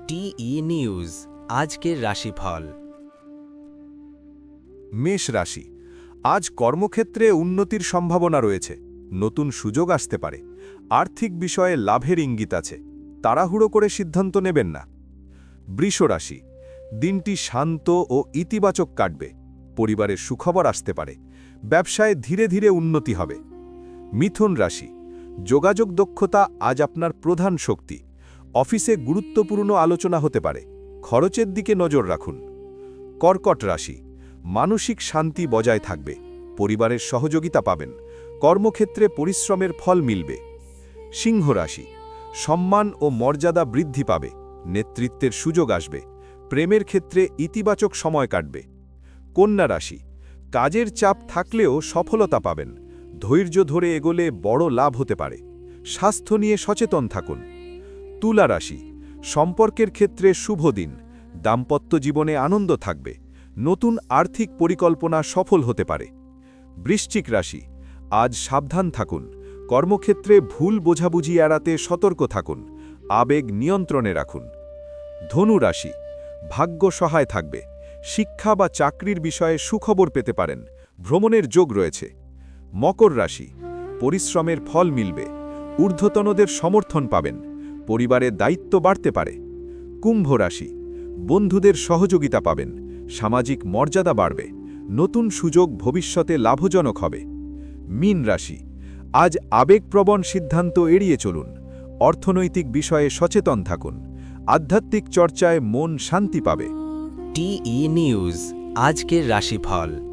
টিই news আজকের রাশিফল। মেষ রাশি, আজ কর্মক্ষেত্রে উন্নতির সম্ভাবনা রয়েছে। নতুন সুযোগ আসতে পারে। আর্থিক বিষয়ে লাভের ইঙ্গিত আছে। তাড়াহুড়ো করে সিদ্ধান্ত নেবেন না। বৃষ রাশি, দিনটি শান্ত ও ইতিবাচক কাটবে। পরিবারের সুখবর আসতে পারে। ব্যবসায় ধীরে ধীরে উন্নতি হবে। মিথুন রাশি, যোগাযোগ দক্ষতা আজ আপনার প্রধান শক্তি। অফিসে গুরুত্বপূর্ণ আলোচনা হতে পারে। খরচের দিকে নজর রাখুন। কর্কট রাশি, মানসিক শান্তি বজায় থাকবে। পরিবারের সহযোগিতা পাবেন। কর্মক্ষেত্রে পরিশ্রমের ফল মিলবে। সিংহ রাশি, সম্মান ও মর্যাদা বৃদ্ধি পাবে। নেতৃত্বের সুযোগ আসবে। প্রেমের ক্ষেত্রে ইতিবাচক সময় কাটবে। কন্যা রাশি, কাজের চাপ থাকলেও সফলতা পাবেন। ধৈর্য ধরে এগোলে বড় লাভ হতে পারে। স্বাস্থ্য নিয়ে সচেতন থাকুন। তুলা রাশি, সম্পর্কের ক্ষেত্রে শুভ দিন। দাম্পত্য জীবনে আনন্দ থাকবে। নতুন আর্থিক পরিকল্পনা সফল হতে পারে। বৃশ্চিক রাশি, আজ সাবধান থাকুন। কর্মক্ষেত্রে ভুল বোঝাবুঝি এড়াতে সতর্ক থাকুন। আবেগ নিয়ন্ত্রণে রাখুন। ধনু রাশি, ভাগ্য সহায় থাকবে। শিক্ষা বা চাকরির বিষয়ে সুখবর পেতে পারেন। ভ্রমণের যোগ রয়েছে। মকর রাশি, পরিশ্রমের ফল মিলবে। ঊর্ধ্বতনদের সমর্থন পাবেন। পরিবারের দায়িত্ব বাড়তে পারে। কুম্ভ রাশি, বন্ধুদের সহযোগিতা পাবেন। সামাজিক মর্যাদা বাড়বে। নতুন সুযোগ ভবিষ্যতে লাভজনক হবে। মীন রাশি, আজ আবেগপ্রবণ সিদ্ধান্ত এড়িয়ে চলুন। অর্থনৈতিক বিষয়ে সচেতন থাকুন। আধ্যাত্মিক চর্চায় মন শান্তি পাবে। টিই নিউজ আজকের রাশিফল।